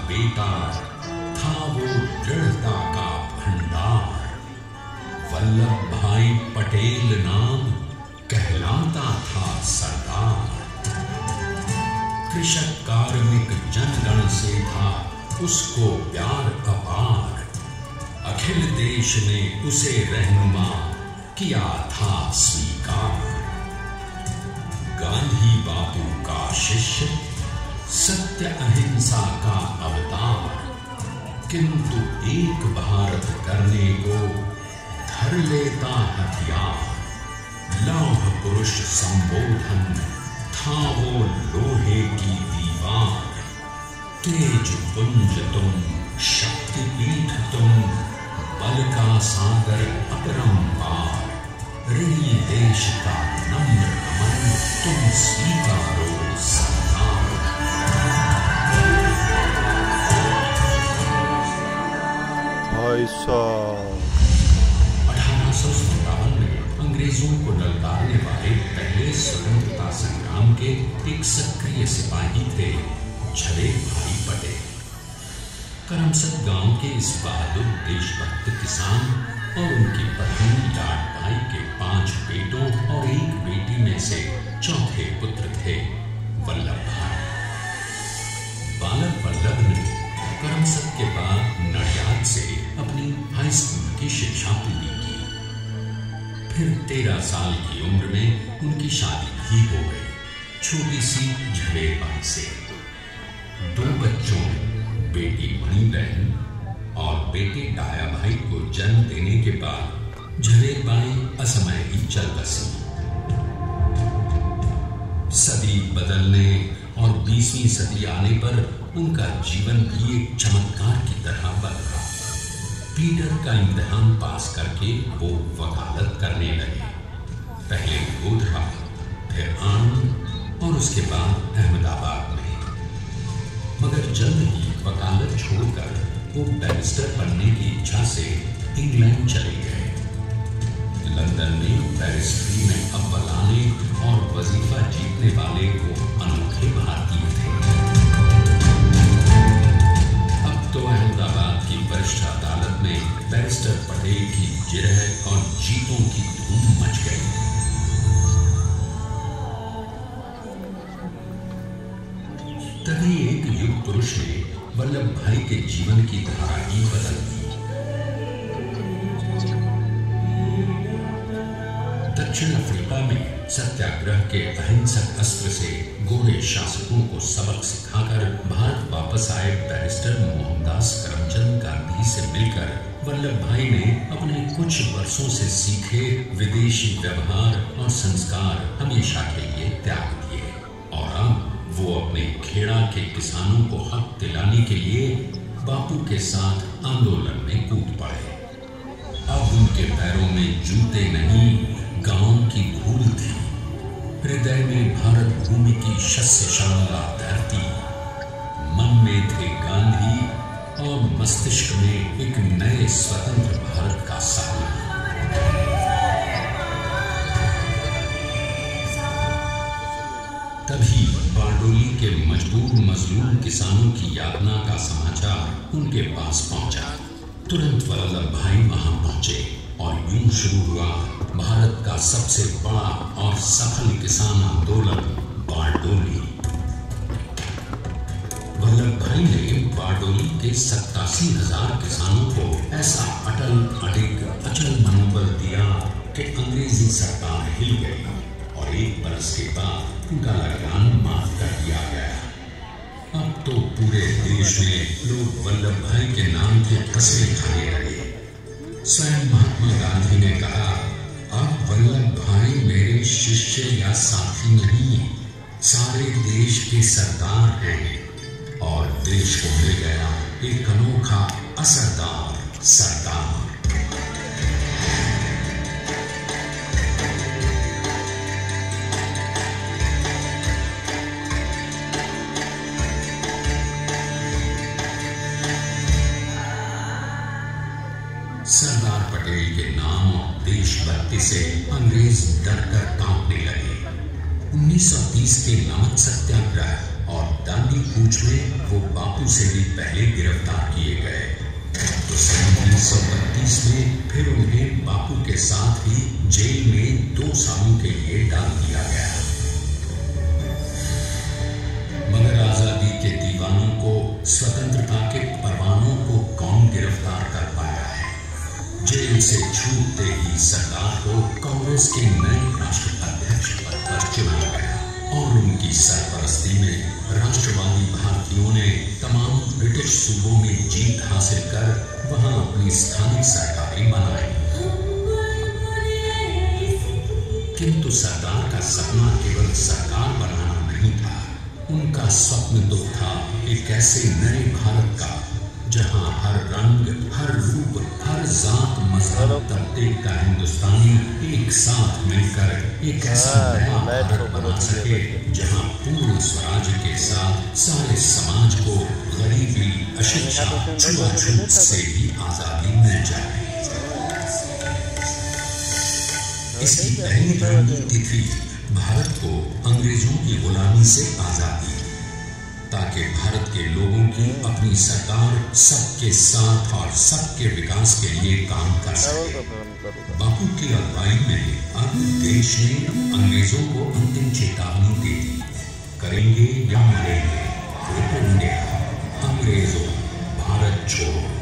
बेटा, था वो दृढ़ता का भंडार। वल्लभ भाई पटेल नाम कहलाता था सरदार। कृषक कार्मिक जनगण से था उसको प्यार अपार। अखिल देश ने उसे रहनुमा किया था स्वीकार। गांधी बापू का शिष्य, सत्य अहिंसा का अवतार। किंतु एक भारत करने को धर लेता हथियार। लौह पुरुष संबोधन था वो लोहे की दीवार। तेज पुंज तुम, शक्तिपीठ तुम, बल का सागर अपरंपार। ऋणी देश का नम्र नमन तुम स्वीकारो सरकार। भाई साहब, 1857 में अंग्रेजों को ललकारने वाले पहले स्वतंत्रता संग्राम के एक सक्रिय सिपाही थे झवेर भाई पटेल। करमसद गांव के इस बहादुर देशभक्त किसान और उनकी पत्नी लाड भाई के 5 बेटों और 1 बेटी में से चौथे पुत्र थे वल्लभ भाई। बालक वल्लभ ने करमसद के बाद नडियाद से अपनी हाई स्कूल की शिक्षा पूरी की। फिर 13 साल की उम्र में उनकी शादी भी हो गई, छोटी सी झवेर बाई से। 2 बच्चों, बेटी मणि बहन और बेटे डाया भाई को जन्म देने के बाद झवेर बाई असमय ही चल बसी। सदी बदलने और 20वीं सदी आने पर उनका जीवन भी एक चमत्कार की तरह बदला। पीटर का इम्तिहान पास करके वो वकालत करने लगे। पहले गोधरा, फिर आनंद और उसके बाद अहमदाबाद में। मगर जल्द ही वकालत छोड़कर वो बैरिस्टर बनने की इच्छा से इंग्लैंड चले गए। लंदन में बैरिस्ट्री में अव्वल आने और वजीफा जीतने वाले वो अनोखे भारतीय थे। अब तो अहमदाबाद की वरिष्ठ अदालत में बैरिस्टर पटेल की जिरह और जीतों की धूम मच गई। तभी एक युग पुरुष ने वल्लभ भाई के जीवन की धारा ही बदल दी। दक्षिण अफ्रीका में सत्याग्रह के अहिंसक अस्त्र से गोरे शासकों को सबक सिखाकर भारत वापस आए बैरिस्टर मोहनदास करमचंद गांधी से मिलकर वल्लभ भाई ने अपने कुछ वर्षों से सीखे विदेशी व्यवहार और संस्कार हमेशा के लिए त्याग दिए और अब वो अपने खेड़ा के किसानों को हक दिलाने के लिए बापू के साथ आंदोलन में कूद पड़े। अब उनके पैरों में जूते नहीं, गांव की धूल थी। हृदय में भारत भूमि की शस्य श्यामला धरती। मन में थे गांधी और मस्तिष्क में एक नए स्वतंत्र भारत का सपना। तभी बारडोली के मजबूर मजलूम किसानों की यातना का समाचार उनके पास पहुंचा। तुरंत वल्लभ भाई वहां पहुंचे और यूं शुरू हुआ भारत का सबसे बड़ा और सफल किसान आंदोलन बारडोली। वल्लभ भाई ने बारडोली के 87,000 किसानों को ऐसा अटल, अडिग, अचल मनोबल दिया कि अंग्रेजी सरकार हिल गई और 1 बरस के बाद उनका लगान माफ कर दिया गया। अब तो पूरे देश में लोग वल्लभ भाई के नाम के कस्में खाने लगे। स्वयं महात्मा गांधी ने कहा, अब वल्लभ भाई मेरे शिष्य या साथी नहीं, सारे देश के सरदार हैं। और देश को मिल गया एक अनोखा असरदार सरदार। सरदार पटेल के नाम और देशभक्ति से अंग्रेज डर कर कांपने लगे। 1930 के नमक सत्याग्रह और दांडी कूच में वो बापू से भी पहले गिरफ्तार किए गए। तो सन 1932 में फिर उन्हें बापू के साथ ही जेल में 2 सालों के लिए डाल दिया गया। मगर आजादी के दीवानों को, स्वतंत्रता के परवानों को कौन गिरफ्तार कर पाया है? जेल से छूटते ही सरदार को कांग्रेस के नए राष्ट्राध्यक्ष पद पर चुना गया और उनकी सरपरस्ती में राष्ट्रवादी भारतीयों ने तमाम ब्रिटिश सूबों में जीत हासिल कर वहां अपनी स्थानीय सरकारें बनाई। किंतु सरदार का सपना केवल सरकार बनाना नहीं था। उनका स्वप्न तो था एक ऐसे नए भारत का जहां हर रंग, हर रूप, हर जात, मजहब, तबके का हिंदुस्तानी एक साथ मिलकर एक ऐसा नया भारत बना सके जहां पूर्ण स्वराज्य के साथ सारे समाज को गरीबी, अशिक्षा, छुआछूत से भी आजादी मिल जाए। इसकी पहली रणनीति थी भारत को अंग्रेजों की गुलामी से आजादी, ताकि भारत के लोगों की अपनी सरकार सबके साथ और सबके विकास के लिए काम कर सके। बापू की अगुवाई में अब देश ने अंग्रेजों को अंतिम चेतावनी दे दी, करेंगे या मरेंगे, इंडिया, अंग्रेजों, भारत छोड़ो।